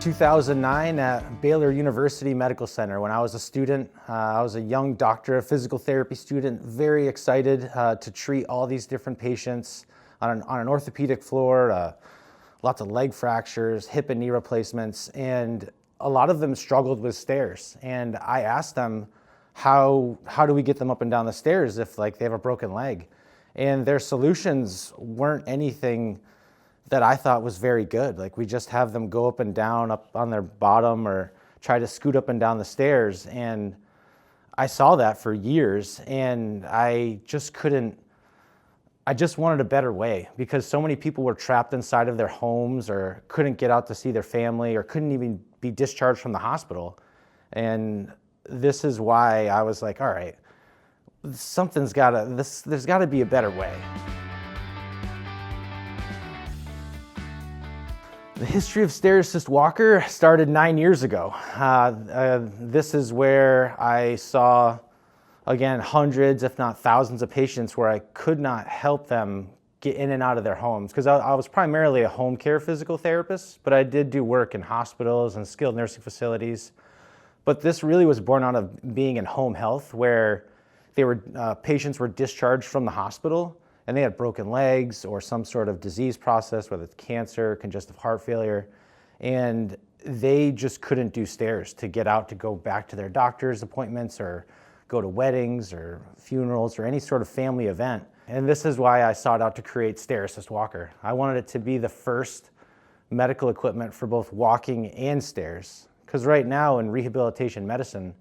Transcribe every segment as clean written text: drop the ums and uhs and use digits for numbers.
2009 at Baylor University Medical Center. When I was a student, I was a young doctor, a physical therapy student, very excited to treat all these different patients on an orthopedic floor, lots of leg fractures, hip and knee replacements, and a lot of them struggled with stairs. And I asked them, how do we get them up and down the stairs if they have a broken leg? And their solutions weren't anything that I thought was very good. We just have them go up and down, up on their bottom, or try to scoot up and down the stairs. And I saw that for years, and I just wanted a better way, because so many people were trapped inside of their homes or couldn't get out to see their family or couldn't even be discharged from the hospital. And this is why I was like, all right, there's gotta be a better way. The history of StairAssist Walker started 9 years ago. This is where I saw, again, hundreds, if not thousands of patients where I could not help them get in and out of their homes, because I was primarily a home care physical therapist, but I did do work in hospitals and skilled nursing facilities. But this really was born out of being in home health, where patients were discharged from the hospital and they had broken legs or some sort of disease process, whether it's cancer, congestive heart failure, and they just couldn't do stairs to get out to go back to their doctor's appointments or go to weddings or funerals or any sort of family event. And this is why I sought out to create StairAssist Walker. I wanted it to be the first medical equipment for both walking and stairs, because right now in rehabilitation medicine,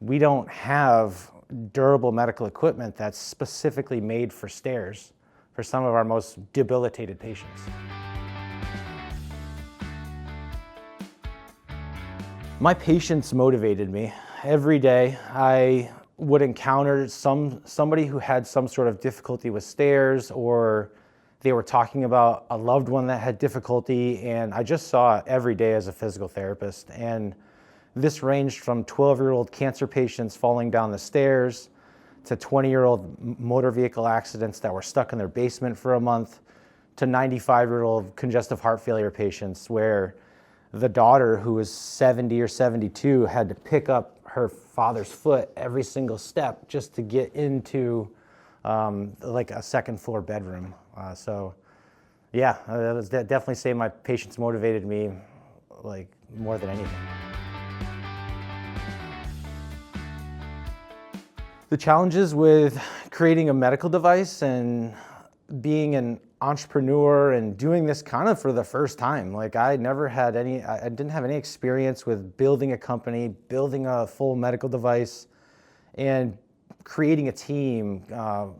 we don't have durable medical equipment that's specifically made for stairs for some of our most debilitated patients. My patients motivated me. Every day I would encounter somebody who had some sort of difficulty with stairs, or they were talking about a loved one that had difficulty, and I just saw it every day as a physical therapist. And this ranged from 12-year-old cancer patients falling down the stairs to 20-year-old motor vehicle accidents that were stuck in their basement for a month, to 95-year-old congestive heart failure patients where the daughter, who was 70 or 72, had to pick up her father's foot every single step just to get into a second floor bedroom. So yeah, that was definitely say my patients motivated me more than anything. The challenges with creating a medical device and being an entrepreneur and doing this kind of for the first time. I didn't have any experience with building a company, building a full medical device, and creating a team,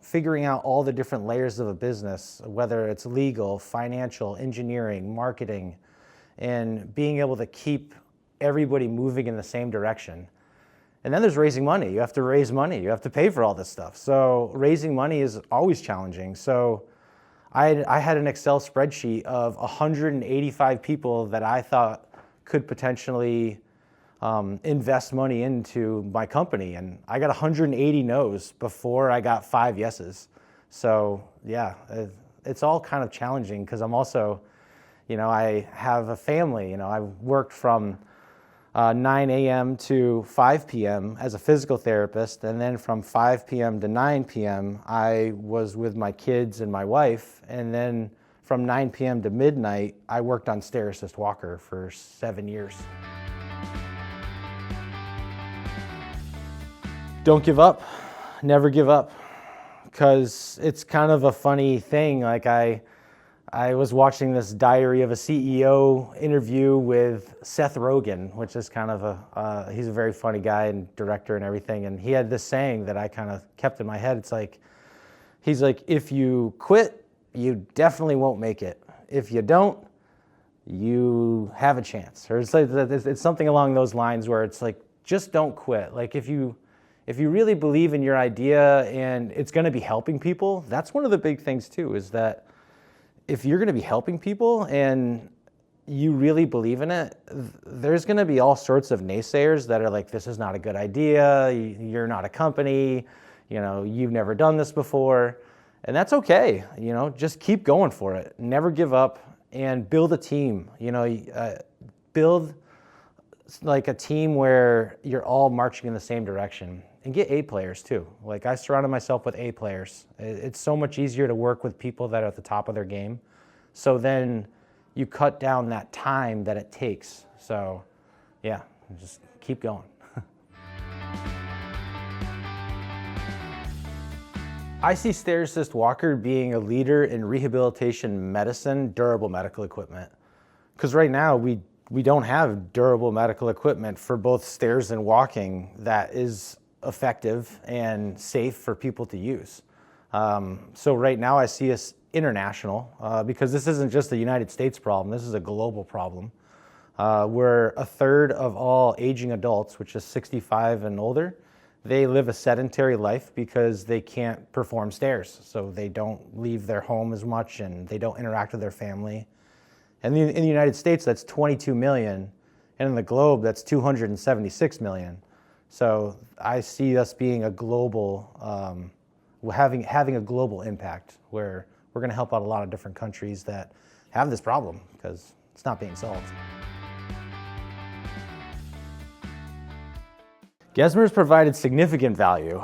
figuring out all the different layers of a business, whether it's legal, financial, engineering, marketing, and being able to keep everybody moving in the same direction. And then there's raising money. You have to raise money. You have to pay for all this stuff. So raising money is always challenging. So I had an Excel spreadsheet of 185 people that I thought could potentially invest money into my company. And I got 180 no's before I got 5 yeses. So yeah, it's all kind of challenging, because I'm also, I have a family. I've worked from 9 a.m. to 5 p.m. as a physical therapist, and then from 5 p.m. to 9 p.m. I was with my kids and my wife, and then from 9 p.m. to midnight I worked on StairAssist Walker for 7 years. Don't give up, never give up, because it's kind of a funny thing. I was watching this Diary of a CEO interview with Seth Rogen, which is kind of he's a very funny guy and director and everything. And he had this saying that I kind of kept in my head. He's like, if you quit, you definitely won't make it. If you don't, you have a chance. Or it's something along those lines, where it's just don't quit. If you really believe in your idea and it's going to be helping people, that's one of the big things too, is that if you're going to be helping people and you really believe in it, there's going to be all sorts of naysayers that are like, this is not a good idea, you're not a company, you've never done this before. And that's okay, just keep going for it. Never give up and build a team. build like a team where you're all marching in the same direction, and get A players too. Like, I surrounded myself with A players. It's so much easier to work with people that are at the top of their game. So then you cut down that time that it takes. So yeah, just keep going. I see StairAssist Walker being a leader in rehabilitation medicine, durable medical equipment. Because right now we don't have durable medical equipment for both stairs and walking that is effective and safe for people to use. So right now I see us international, because this isn't just a United States problem, this is a global problem. Where a third of all aging adults, which is 65 and older, they live a sedentary life because they can't perform stairs. So they don't leave their home as much and they don't interact with their family. And in the United States, that's 22 million. And in the globe, that's 276 million. So I see us being a global, having a global impact where we're going to help out a lot of different countries that have this problem because it's not being solved. Gesmer's provided significant value.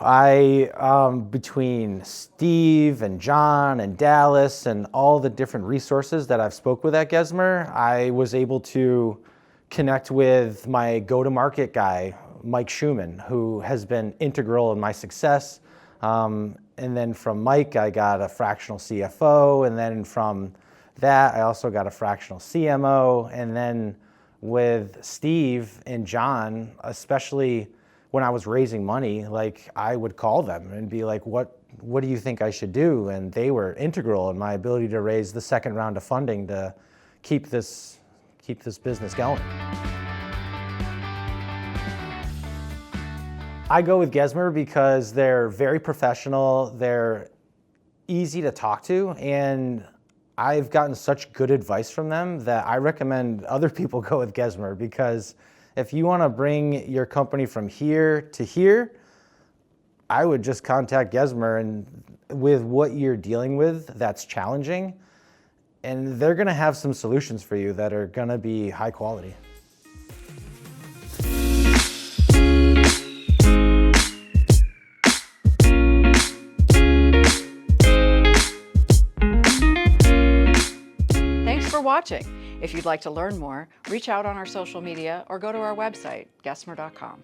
Between Steve and John and Dallas and all the different resources that I've spoke with at Gesmer, I was able to connect with my go-to-market guy, Mike Schumann, who has been integral in my success. And then from Mike, I got a fractional CFO. And then from that, I also got a fractional CMO. And then with Steve and John, especially when I was raising money, like, I would call them and be like, what do you think I should do? And they were integral in my ability to raise the second round of funding to keep this business going. I go with Gesmer because they're very professional, they're easy to talk to, and I've gotten such good advice from them that I recommend other people go with Gesmer, because if you want to bring your company from here to here, I would just contact Gesmer, and with what you're dealing with that's challenging, and they're going to have some solutions for you that are going to be high quality. Thanks for watching. If you'd like to learn more, reach out on our social media or go to our website, gesmer.com.